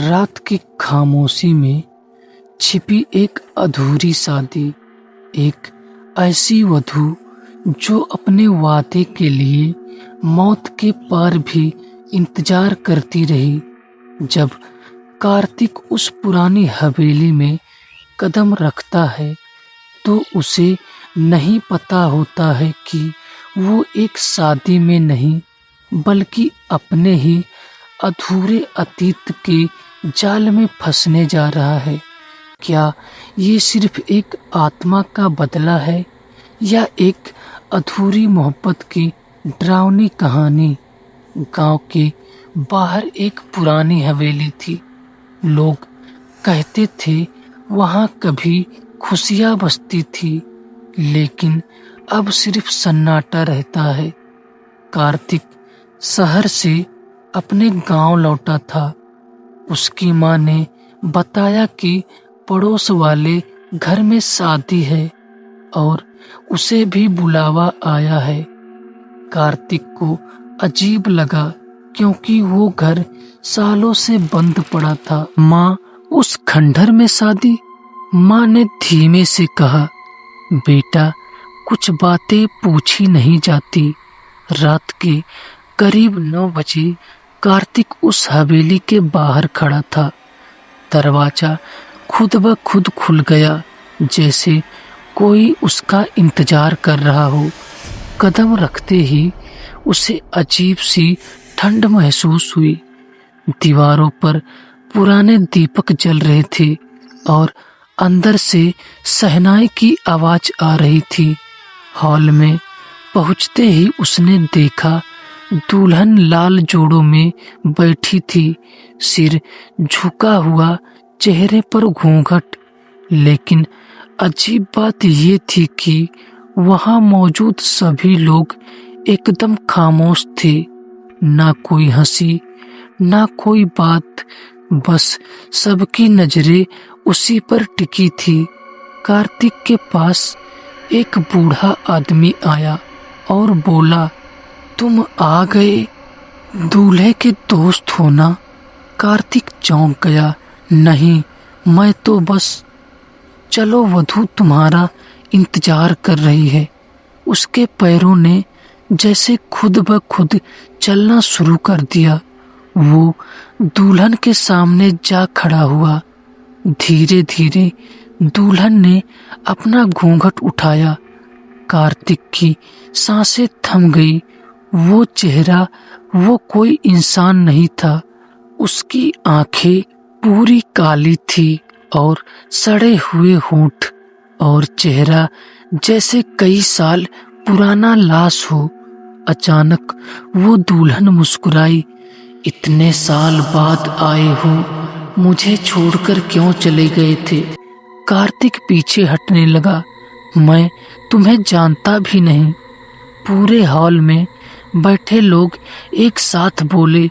रात की खामोशी में छिपी एक अधूरी शादी, एक ऐसी वधू जो अपने वादे के लिए मौत के पार भी इंतजार करती रही। जब कार्तिक उस पुरानी हवेली में कदम रखता है तो उसे नहीं पता होता है कि वो एक शादी में नहीं बल्कि अपने ही अधूरे अतीत के जाल में फंसने जा रहा है। क्या ये सिर्फ एक आत्मा का बदला है या एक अधूरी मोहब्बत की डरावनी कहानी? गांव के बाहर एक पुरानी हवेली थी। लोग कहते थे वहां कभी खुशियां बसती थी, लेकिन अब सिर्फ सन्नाटा रहता है। कार्तिक शहर से अपने गांव लौटा था। उसकी माँ ने बताया कि पड़ोस वाले घर में शादी है और उसे भी बुलावा आया है। कार्तिक को अजीब लगा क्योंकि वो घर सालों से बंद पड़ा था। माँ, उस खंडहर में शादी? माँ ने धीमे से कहा, बेटा, कुछ बातें पूछी नहीं जाती। रात के करीब 9 बजे कार्तिक उस हवेली के बाहर खड़ा था। दरवाजा खुद ब खुद खुल गया, जैसे कोई उसका इंतजार कर रहा हो। कदम रखते ही उसे अजीब सी ठंड महसूस हुई। दीवारों पर पुराने दीपक जल रहे थे और अंदर से शहनाई की आवाज आ रही थी। हॉल में पहुंचते ही उसने देखा दुल्हन लाल जोड़ों में बैठी थी, सिर झुका हुआ, चेहरे पर घूंघट। लेकिन अजीब बात ये थी कि वहां मौजूद सभी लोग एकदम खामोश थे। ना कोई हंसी, ना कोई बात, बस सबकी नजरें उसी पर टिकी थी। कार्तिक के पास एक बूढ़ा आदमी आया और बोला, तुम आ गए? दूल्हे के दोस्त हो ना? कार्तिक चौंक गया। नहीं, मैं तो बस। चलो, वधू तुम्हारा इंतजार कर रही है। उसके पैरों ने जैसे खुद ब खुद चलना शुरू कर दिया। वो दुल्हन के सामने जा खड़ा हुआ। धीरे धीरे दुल्हन ने अपना घूंघट उठाया। कार्तिक की सांसें थम गई। वो चेहरा वो कोई इंसान नहीं था। उसकी आंखें पूरी काली थी और सड़े हुए होंठ और चेहरा जैसे कई साल पुराना लाश हो। अचानक वो दुल्हन मुस्कुराई, इतने साल बाद आए हो, मुझे छोड़कर क्यों चले गए थे? कार्तिक पीछे हटने लगा, मैं तुम्हें जानता भी नहीं। पूरे हॉल में बैठे लोग एक साथ बोले,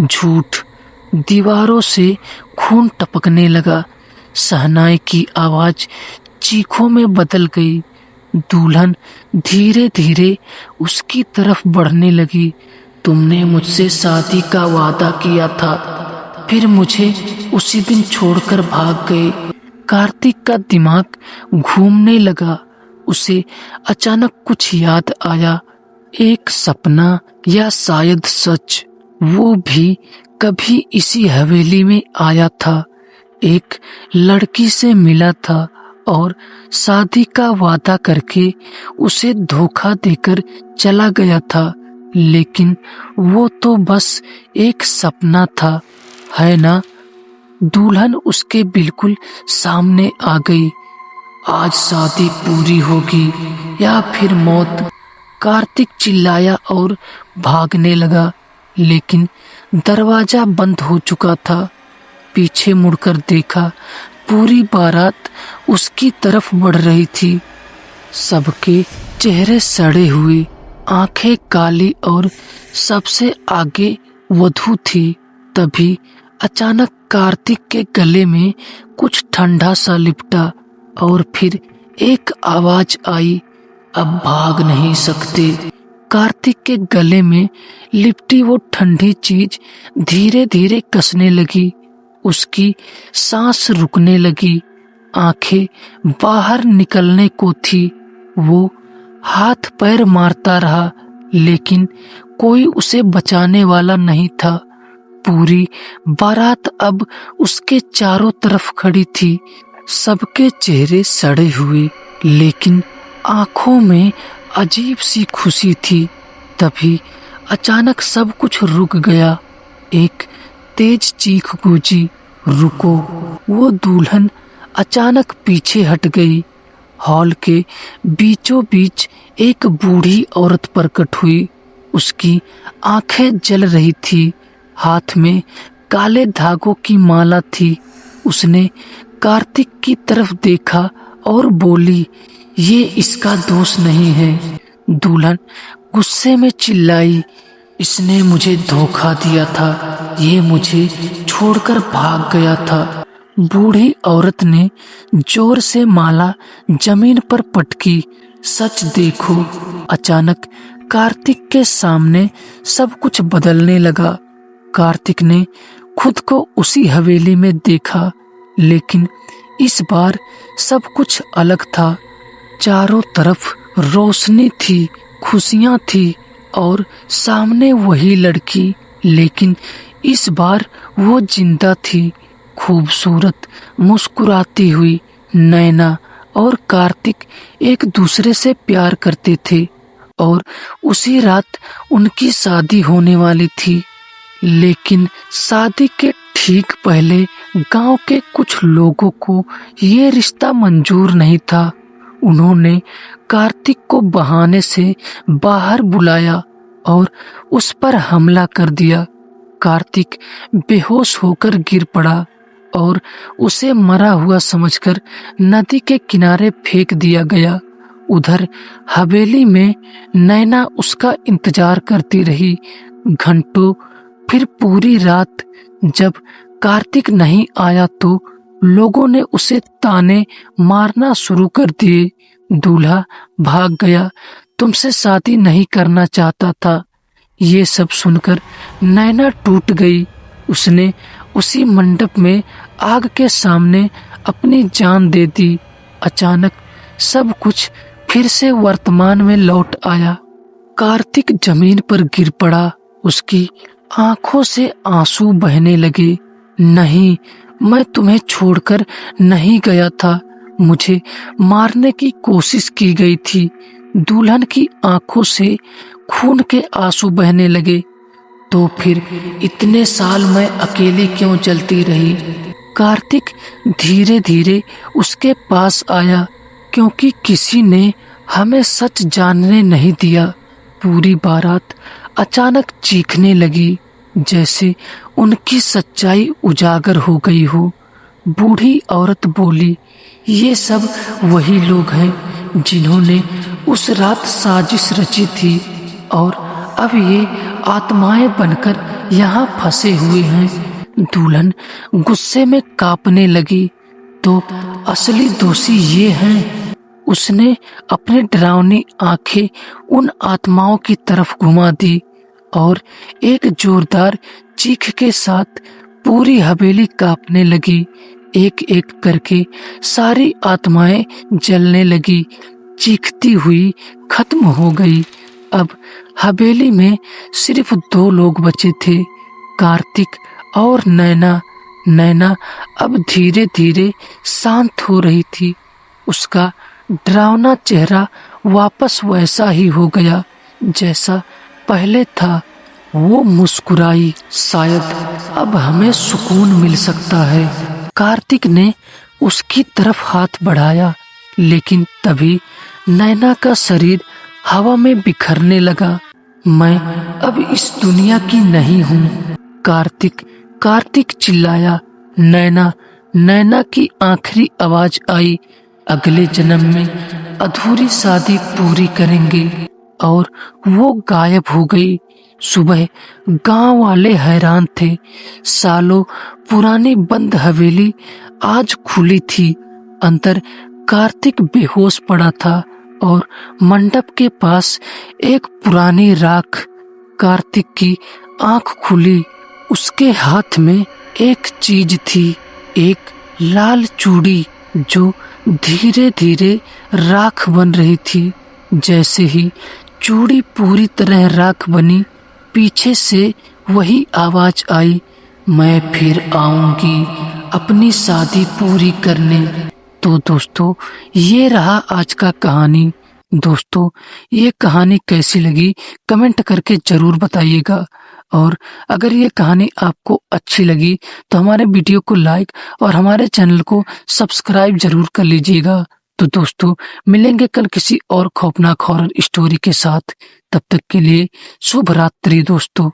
झूठ। दीवारों से खून टपकने लगा। शहनाई की आवाज चीखों में बदल गई। दुल्हन धीरे धीरे उसकी तरफ बढ़ने लगी। तुमने मुझसे शादी का वादा किया था, फिर मुझे उसी दिन छोड़कर भाग गए। कार्तिक का दिमाग घूमने लगा। उसे अचानक कुछ याद आया, एक सपना या शायद सच। वो भी कभी इसी हवेली में आया था, एक लड़की से मिला था और शादी का वादा करके उसे धोखा देकर चला गया था। लेकिन वो तो बस एक सपना था, है ना? दुल्हन उसके बिल्कुल सामने आ गई। आज शादी पूरी होगी या फिर मौत? कार्तिक चिल्लाया और भागने लगा, लेकिन दरवाजा बंद हो चुका था। पीछे मुड़कर देखा, पूरी बारात उसकी तरफ बढ़ रही थी। सबके चेहरे सड़े हुए, आंखें काली और सबसे आगे वधू थी। तभी अचानक कार्तिक के गले में कुछ ठंडा सा लिपटा और फिर एक आवाज आई, अब भाग नहीं सकते। कार्तिक के गले में लिपटी वो ठंडी चीज धीरे धीरे कसने लगी। उसकी सांस रुकने लगी, आंखें बाहर निकलने को थी। वो हाथ पैर मारता रहा, लेकिन कोई उसे बचाने वाला नहीं था। पूरी बारात अब उसके चारों तरफ खड़ी थी। सबके चेहरे सड़े हुए, लेकिन आंखों में अजीब सी खुशी थी। तभी अचानक सब कुछ रुक गया। एक तेज चीख गूंजी, रुको! वो दुल्हन अचानक पीछे हट गई। हॉल के बीचों बीच एक बूढ़ी औरत प्रकट हुई। उसकी आंखें जल रही थी, हाथ में काले धागों की माला थी। उसने कार्तिक की तरफ देखा और बोली, ये इसका दोष नहीं है। दुल्हन गुस्से में चिल्लाई, इसने मुझे धोखा दिया था, ये मुझे छोड़कर भाग गया था। बूढ़ी औरत ने जोर से माला जमीन पर पटकी। सच देखो! अचानक कार्तिक के सामने सब कुछ बदलने लगा। कार्तिक ने खुद को उसी हवेली में देखा, लेकिन इस बार सब कुछ अलग था। चारों तरफ रोशनी थी, खुशियां थी और सामने वही लड़की, लेकिन इस बार वो जिंदा थी, खूबसूरत, मुस्कुराती हुई। नैना और कार्तिक एक दूसरे से प्यार करते थे और उसी रात उनकी शादी होने वाली थी। लेकिन शादी के ठीक पहले गांव के कुछ लोगों को ये रिश्ता मंजूर नहीं था। उन्होंने कार्तिक को बहाने से बाहर बुलाया और उस पर हमला कर दिया। कार्तिक बेहोश होकर गिर पड़ा और उसे मरा हुआ समझकर नदी के किनारे फेंक दिया गया। उधर हवेली में नैना उसका इंतजार करती रही, घंटों, फिर पूरी रात। जब कार्तिक नहीं आया तो लोगों ने उसे ताने मारना शुरू कर दिए। दूल्हा भाग गया, तुमसे शादी नहीं करना चाहता था। ये सब सुनकर नैना टूट गई। उसने उसी मंडप में आग के सामने अपनी जान दे दी। अचानक सब कुछ फिर से वर्तमान में लौट आया। कार्तिक जमीन पर गिर पड़ा, उसकी आंखों से आंसू बहने लगे। नहीं, मैं तुम्हें छोड़कर नहीं गया था, मुझे मारने की कोशिश की गई थी। दुल्हन की आंखों से खून के आंसू बहने लगे। तो फिर इतने साल मैं अकेले क्यों जलती रही? कार्तिक धीरे धीरे उसके पास आया, क्योंकि किसी ने हमें सच जानने नहीं दिया। पूरी बारात अचानक चीखने लगी, जैसे उनकी सच्चाई उजागर हो गई हो। बूढ़ी औरत बोली, ये सब वही लोग हैं जिन्होंने उस रात साजिश रची थी और अब ये आत्माएं बनकर यहाँ फंसे हुए हैं। दुल्हन गुस्से में कांपने लगी, तो असली दोषी ये हैं। उसने अपनी डरावनी आंखें उन आत्माओं की तरफ घुमा दी और एक जोरदार चीख के साथ पूरी हवेली कांपने लगी। एक एक करके सारी आत्माएं जलने लगी, चीखती हुई खत्म हो गई। अब हवेली में सिर्फ 2 लोग बचे थे, कार्तिक और नैना। नैना अब धीरे धीरे शांत हो रही थी। उसका डरावना चेहरा वापस वैसा ही हो गया जैसा पहले था। वो मुस्कुराई, शायद अब हमें सुकून मिल सकता है। कार्तिक ने उसकी तरफ हाथ बढ़ाया, लेकिन तभी नैना का शरीर हवा में बिखरने लगा। मैं अब इस दुनिया की नहीं हूँ। कार्तिक कार्तिक चिल्लाया। नैना नैना की आखिरी आवाज आई, अगले जन्म में अधूरी शादी पूरी करेंगे। और वो गायब हो गई। सुबह गांव वाले हैरान थे। सालों पुरानी बंद हवेली आज खुली थी। अंदर कार्तिक बेहोश पड़ा था और मंडप के पास एक पुरानी राख। कार्तिक की आंख खुली, उसके हाथ में एक चीज थी, एक लाल चूड़ी जो धीरे धीरे राख बन रही थी। जैसे ही चूड़ी पूरी तरह राख बनी, पीछे से वही आवाज आई, मैं फिर आऊंगी अपनी शादी पूरी करने। तो दोस्तों, ये रहा आज का कहानी। दोस्तों, ये कहानी कैसी लगी कमेंट करके जरूर बताइएगा। और अगर ये कहानी आपको अच्छी लगी तो हमारे वीडियो को लाइक और हमारे चैनल को सब्सक्राइब जरूर कर लीजिएगा। तो दोस्तों, मिलेंगे कल किसी और खौफनाक हॉरर स्टोरी के साथ। तब तक के लिए शुभ रात्रि दोस्तों।